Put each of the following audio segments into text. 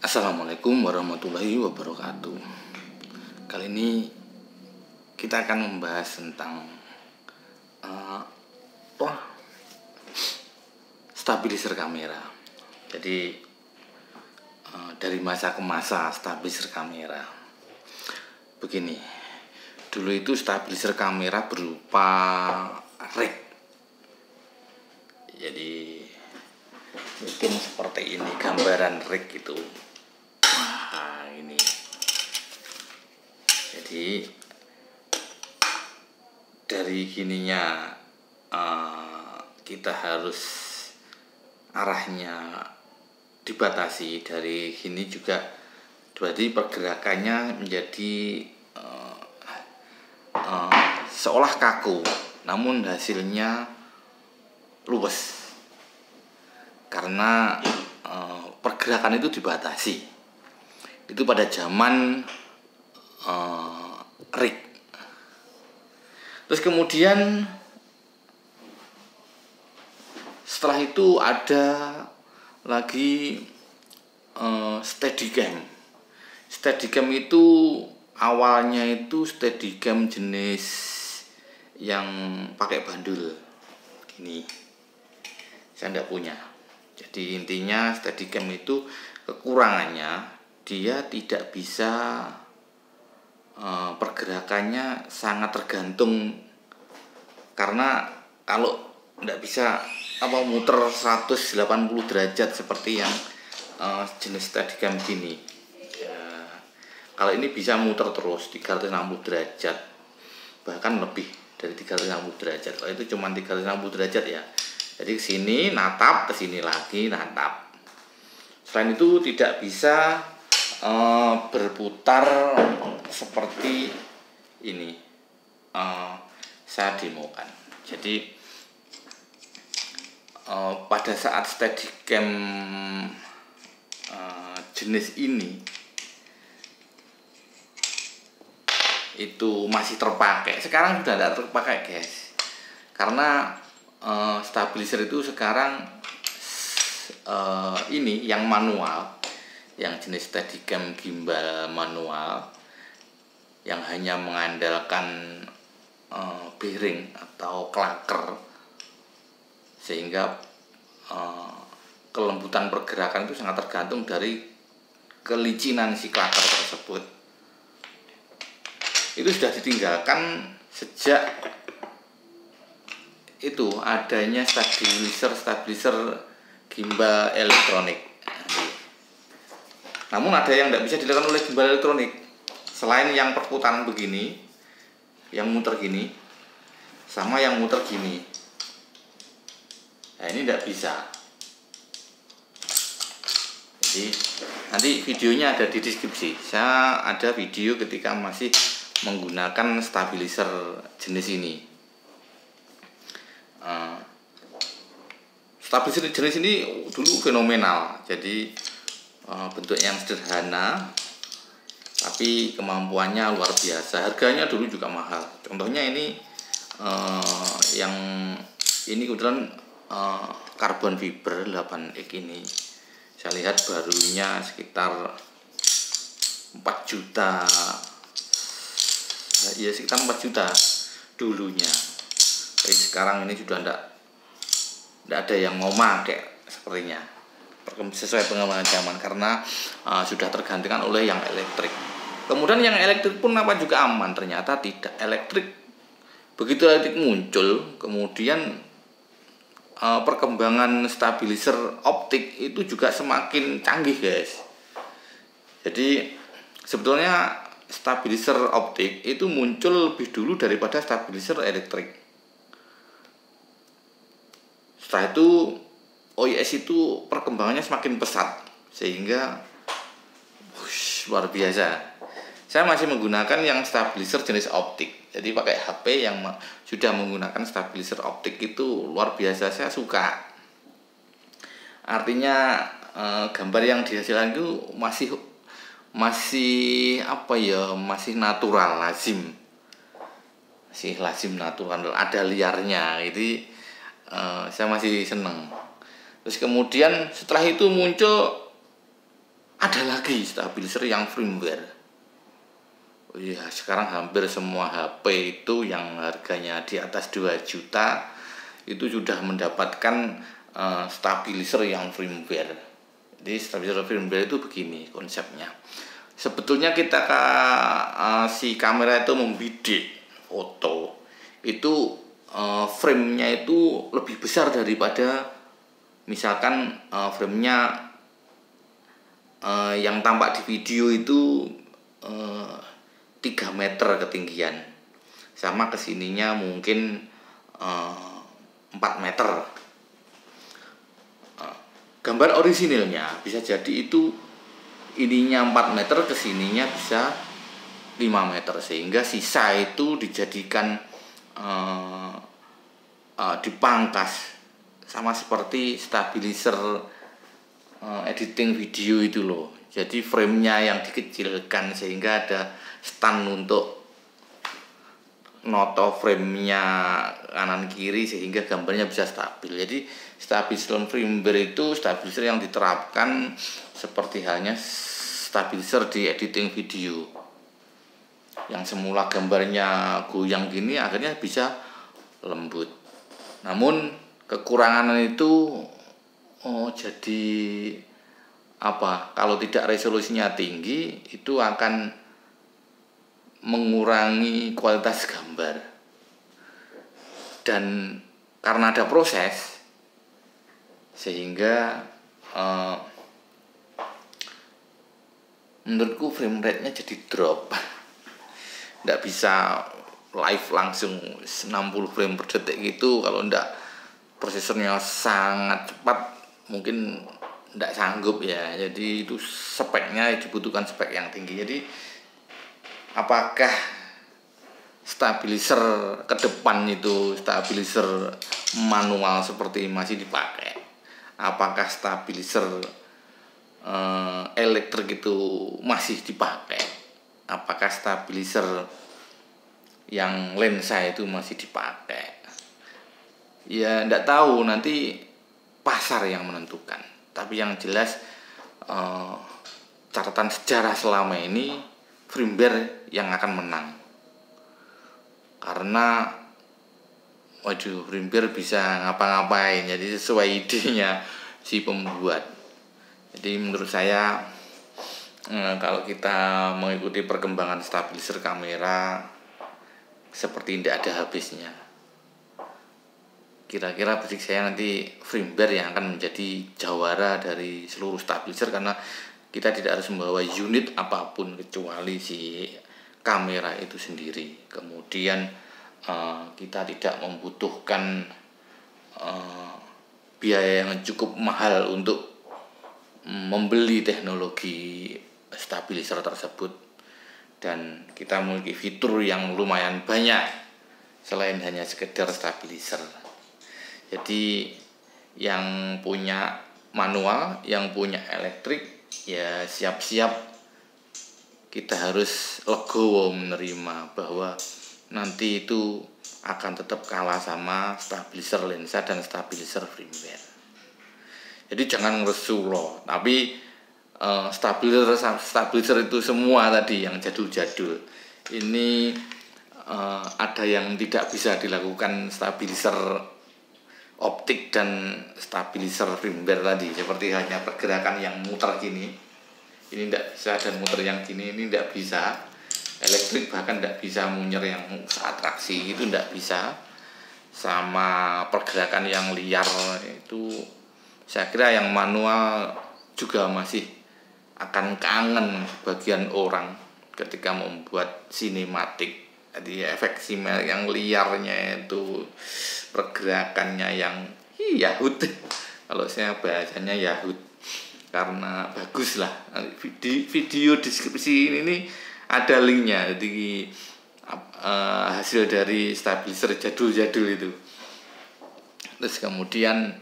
Assalamualaikum warahmatullahi wabarakatuh. Kali ini kita akan membahas tentang stabilizer kamera. Jadi dari masa ke masa stabilizer kamera. Begini, dulu itu stabilizer kamera berupa rig. Jadi mungkin seperti ini gambaran rig itu. Nah, ini. Jadi dari gininya kita harus arahnya dibatasi. Dari gini juga berarti pergerakannya menjadi seolah kaku, namun hasilnya luwes karena pergerakan itu dibatasi. Itu pada zaman rig. Terus kemudian setelah itu ada lagi Steadicam. Steadicam itu awalnya itu Steadicam jenis yang pakai bandul gini. Saya tidak punya. Jadi intinya Steadicam itu kekurangannya dia tidak bisa pergerakannya sangat tergantung, karena kalau tidak bisa muter 180 derajat seperti yang jenis Steadicam gini. Kalau ini bisa muter terus 360 derajat, bahkan lebih dari 360 derajat. Kalau itu cuma 360 derajat ya. Jadi ke sini natap, ke sini lagi natap. Selain itu tidak bisa berputar seperti ini. Saya demokan. Jadi pada saat Steadicam jenis ini itu masih terpakai. Sekarang sudah tidak terpakai, guys. Karena stabilizer itu sekarang ini yang manual, yang jenis Steadicam gimbal manual, yang hanya mengandalkan bearing atau klaker, sehingga kelembutan pergerakan itu sangat tergantung dari kelicinan si klaker tersebut. Itu sudah ditinggalkan sejak itu adanya stabilizer gimbal elektronik. Namun ada yang tidak bisa dilakukan oleh gimbal elektronik. Selain yang perputaran begini, yang muter gini, sama yang muter gini. Nah, ini tidak bisa. Jadi nanti videonya ada di deskripsi. Saya ada video ketika masih menggunakan stabilizer jenis ini. Stabilizer jenis ini dulu fenomenal. Jadi bentuk yang sederhana, tapi kemampuannya luar biasa. Harganya dulu juga mahal. Contohnya ini yang ini kebetulan karbon fiber 8X ini. Saya lihat barunya sekitar 4 juta. Ya sekitar 4 juta dulunya. Tapi sekarang ini sudah tidak ada yang mau pakai sepertinya, sesuai pengembangan zaman, karena sudah tergantikan oleh yang elektrik. Kemudian yang elektrik pun juga aman, ternyata tidak. Begitu elektrik muncul, kemudian perkembangan stabilizer optik itu juga semakin canggih, guys. Jadi sebetulnya stabilizer optik itu muncul lebih dulu daripada stabilizer elektrik. Setelah itu OIS itu perkembangannya semakin pesat, sehingga luar biasa. Saya masih menggunakan yang stabilizer jenis optik. Jadi pakai HP yang sudah menggunakan stabilizer optik itu luar biasa, saya suka. Artinya gambar yang dihasilkan itu masih natural, lazim. Masih lazim, natural, ada liarnya. Jadi saya masih seneng. Terus kemudian setelah itu muncul ada lagi stabilizer yang firmware. Oh iya, sekarang hampir semua HP itu yang harganya di atas 2 juta itu sudah mendapatkan stabilizer yang firmware. Jadi stabilizer firmware itu begini konsepnya. Sebetulnya kita si kamera itu membidik foto itu frame-nya itu lebih besar daripada misalkan frame-nya yang tampak di video itu 3 meter ketinggian, sama kesininya mungkin 4 meter. Gambar orisinilnya bisa jadi itu ininya 4 meter, kesininya bisa 5 meter, sehingga sisa itu dijadikan dipangkas, sama seperti stabilizer editing video itu loh. Jadi framenya yang dikecilkan sehingga ada stand untuk noto framenya kanan kiri sehingga gambarnya bisa stabil. Jadi stabilizer firmware itu stabilizer yang diterapkan seperti halnya stabilizer di editing video, yang semula gambarnya goyang gini akhirnya bisa lembut. Namun kekurangan itu jadi kalau tidak resolusinya tinggi itu akan mengurangi kualitas gambar. Dan karena ada proses sehingga menurutku frame rate-nya jadi drop. Nggak bisa live langsung 60 frame per detik gitu. Kalau nggak prosesornya sangat cepat mungkin nggak sanggup ya. Jadi itu speknya dibutuhkan spek yang tinggi. Jadi apakah stabilizer ke depan itu stabilizer manual seperti masih dipakai? Apakah stabilizer elektrik itu masih dipakai? Apakah stabilizer yang lensa itu masih dipakai? Ya enggak tahu, nanti pasar yang menentukan. Tapi yang jelas catatan sejarah selama ini firmware yang akan menang. Karena firmware bisa ngapa-ngapain, jadi sesuai idenya si pembuat. Jadi menurut saya kalau kita mengikuti perkembangan stabilizer kamera seperti tidak ada habisnya. Kira-kira prediksi saya nanti firmware yang akan menjadi jawara dari seluruh stabilizer, karena kita tidak harus membawa unit apapun kecuali si kamera itu sendiri. Kemudian kita tidak membutuhkan biaya yang cukup mahal untuk membeli teknologi stabilizer tersebut, dan kita memiliki fitur yang lumayan banyak selain hanya sekedar stabilizer. Jadi yang punya manual, yang punya elektrik, ya siap-siap kita harus legowo menerima bahwa nanti itu akan tetap kalah sama stabilizer lensa dan stabilizer firmware. Jadi jangan ngeresu loh. Tapi stabilizer itu semua tadi yang jadul-jadul ini ada yang tidak bisa dilakukan stabilizer optik dan stabilizer firmware tadi, seperti hanya pergerakan yang muter gini, ini tidak bisa, dan muter yang gini ini tidak bisa. Elektrik bahkan tidak bisa munyer yang atraksi itu tidak bisa. Sama pergerakan yang liar itu saya kira yang manual juga masih akan kangen bagian orang ketika membuat sinematik. Jadi efek simal yang liarnya itu, pergerakannya yang Yahud, kalau saya bahasanya Yahud, karena bagus lah. Di video deskripsi ini ada linknya, jadi hasil dari stabilizer jadul-jadul itu. Terus kemudian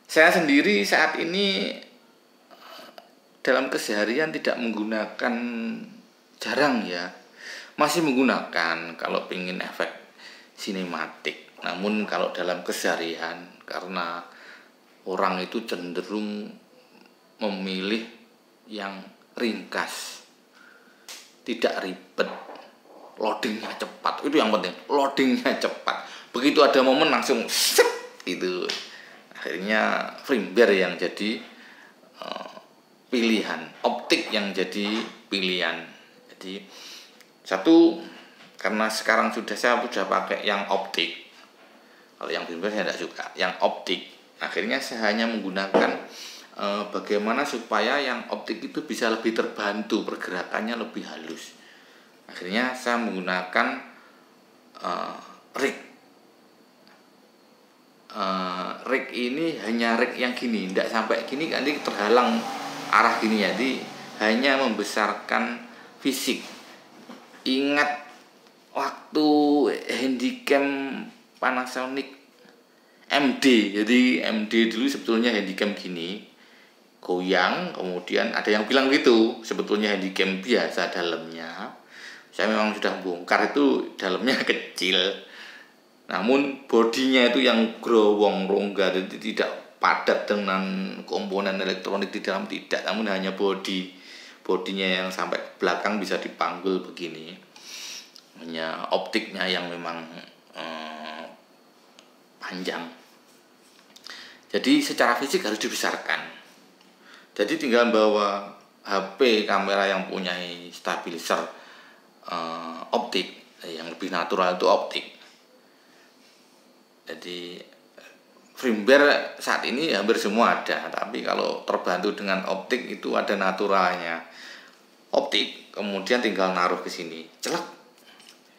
saya sendiri saat ini dalam keseharian tidak menggunakan, jarang ya, masih menggunakan kalau pengen efek sinematik. Namun kalau dalam keseharian, karena orang itu cenderung memilih yang ringkas, tidak ribet, loadingnya cepat. Itu yang penting, loadingnya cepat. Begitu ada momen langsung set gitu. Akhirnya firmware yang jadi pilihan, optik yang jadi pilihan. Jadi satu, karena sekarang saya sudah pakai yang optik. Kalau yang firmware saya tidak suka, yang optik. Akhirnya saya hanya menggunakan bagaimana supaya yang optik itu bisa lebih terbantu, pergerakannya lebih halus. Akhirnya saya menggunakan rig. Rig ini hanya rig yang gini, tidak sampai gini, nanti terhalang arah gini, jadi hanya membesarkan fisik. Ingat waktu handycam Panasonic MD, jadi MD dulu sebetulnya handycam gini, goyang, kemudian ada yang bilang gitu, sebetulnya handycam biasa dalamnya. Saya memang sudah bongkar, itu dalamnya kecil, namun bodinya itu yang growong rongga, jadi tidak padat dengan komponen elektronik di dalam, tidak, namun hanya bodinya yang sampai belakang bisa dipanggul begini. Hanya optiknya yang memang panjang. Jadi secara fisik harus dibesarkan. Jadi tinggal bawa HP kamera yang punya stabilizer optik, yang lebih natural itu optik. Jadi firmware saat ini hampir semua ada, tapi kalau terbantu dengan optik itu ada naturalnya. Optik, kemudian tinggal naruh ke sini, celak,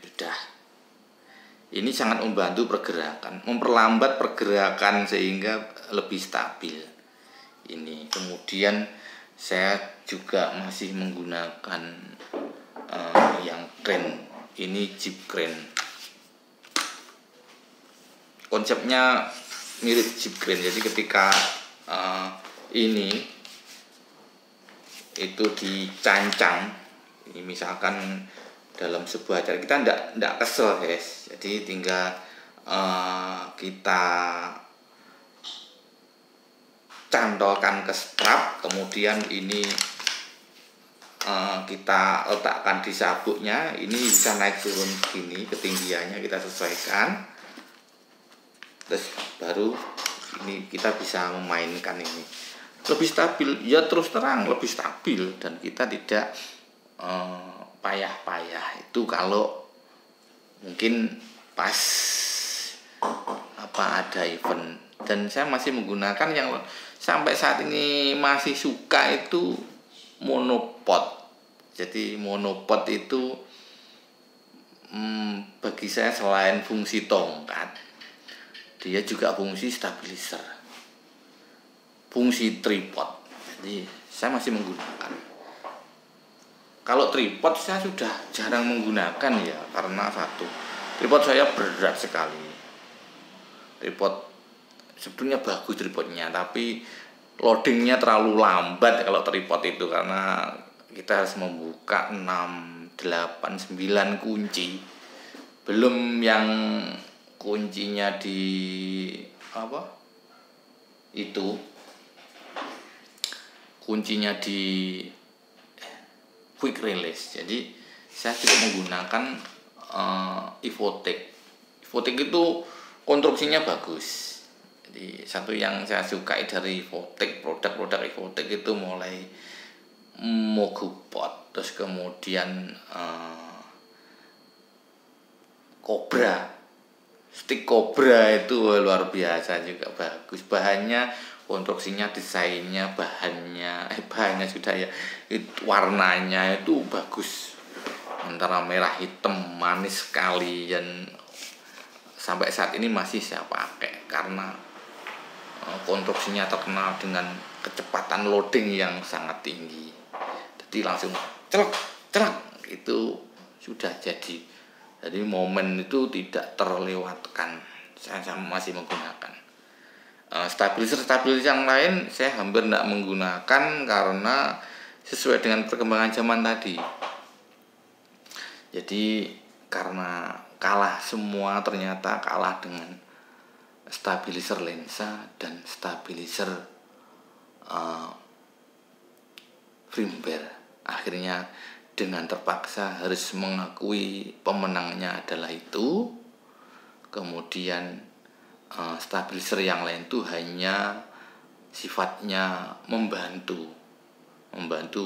sudah. Ini sangat membantu pergerakan, memperlambat pergerakan sehingga lebih stabil. Ini kemudian saya juga masih menggunakan yang crane. Ini Jeep crane. Konsepnya mirip Jeep crane. Jadi ketika ini itu dicancang, ini misalkan dalam sebuah acara, kita ndak kesel guys. Jadi tinggal kita cantolkan ke strap, kemudian ini kita letakkan di sabuknya. Ini bisa naik turun gini ketinggiannya, kita sesuaikan, terus baru ini kita bisa memainkan ini lebih stabil. Ya terus terang lebih stabil, dan kita tidak payah-payah. Itu kalau mungkin pas ada event. Dan saya masih menggunakan yang sampai saat ini masih suka, itu monopod. Jadi monopod itu bagi saya selain fungsi tongkat, dia juga fungsi stabilizer, fungsi tripod. Jadi saya masih menggunakan. Kalau tripod saya sudah jarang menggunakan ya, karena satu, tripod saya berat sekali. Tripod sebetulnya bagus tripodnya, tapi loadingnya terlalu lambat kalau tripod itu, karena kita harus membuka 6, 8, 9 kunci. Belum yang kuncinya di kuncinya di quick release. Jadi saya juga menggunakan Evotech. Evotech itu konstruksinya bagus. Jadi satu yang saya sukai dari Evotech, produk-produk Evotech itu mulai Mogupod, terus kemudian Cobra, stick Cobra itu luar biasa juga bagus. Bahannya, konstruksinya, desainnya, bahannya sudah ya, itu warnanya itu bagus, antara merah hitam, manis sekali. Dan sampai saat ini masih saya pakai karena konstruksinya terkenal dengan kecepatan loading yang sangat tinggi. Jadi langsung celak itu sudah jadi. Jadi momen itu tidak terlewatkan. Saya masih menggunakan. Stabilizer yang lain saya hampir tidak menggunakan karena sesuai dengan perkembangan zaman tadi. Jadi karena kalah semua, ternyata kalah dengan stabilizer lensa dan stabilizer firmware. Akhirnya dengan terpaksa harus mengakui pemenangnya adalah itu. Kemudian stabilizer yang lain itu hanya sifatnya membantu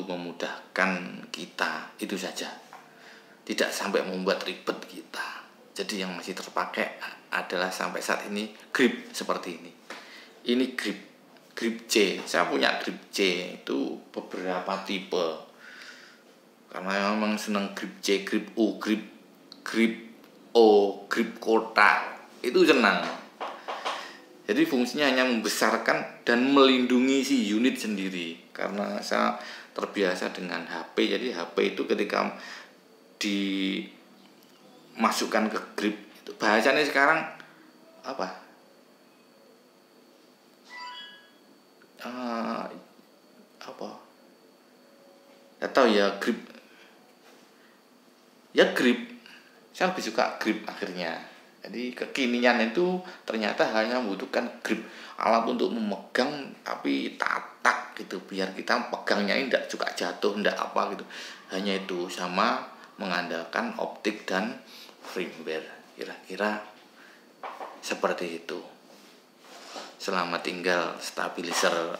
memudahkan kita, itu saja, tidak sampai membuat ribet kita. Jadi yang masih terpakai adalah sampai saat ini grip seperti ini grip C. Saya punya grip C itu beberapa tipe, karena memang senang grip C, grip U, grip O, grip kotak, itu senang. Jadi fungsinya hanya membesarkan dan melindungi si unit sendiri. Karena saya terbiasa dengan HP, jadi HP itu ketika dimasukkan ke grip, bahasanya sekarang apa? Gak tahu ya, grip. Saya lebih suka grip akhirnya. Jadi kekinian itu ternyata hanya membutuhkan grip, alat untuk memegang tapi tatak gitu, biar kita pegangnya ini tidak suka jatuh, tidak apa gitu. Hanya itu, sama mengandalkan optik dan firmware. Kira-kira seperti itu. Selamat tinggal stabilizer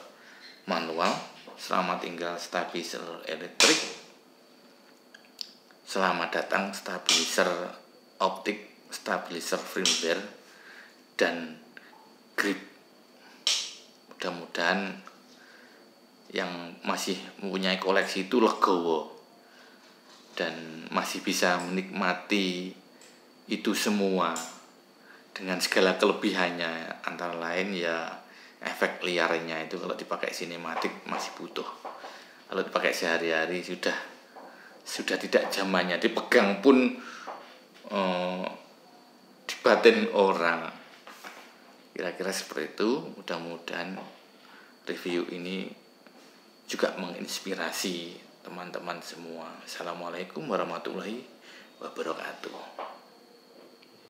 manual, selamat tinggal stabilizer elektrik, selamat datang stabilizer optik, stabilizer firmware, dan grip. Mudah-mudahan yang masih mempunyai koleksi itu legowo dan masih bisa menikmati itu semua dengan segala kelebihannya. Antara lain ya efek liarnya itu, kalau dipakai sinematik masih butuh, kalau dipakai sehari-hari sudah tidak zamannya, dipegang pun di batin orang. Kira-kira seperti itu. Mudah-mudahan review ini juga menginspirasi teman-teman semua. Assalamualaikum warahmatullahi wabarakatuh.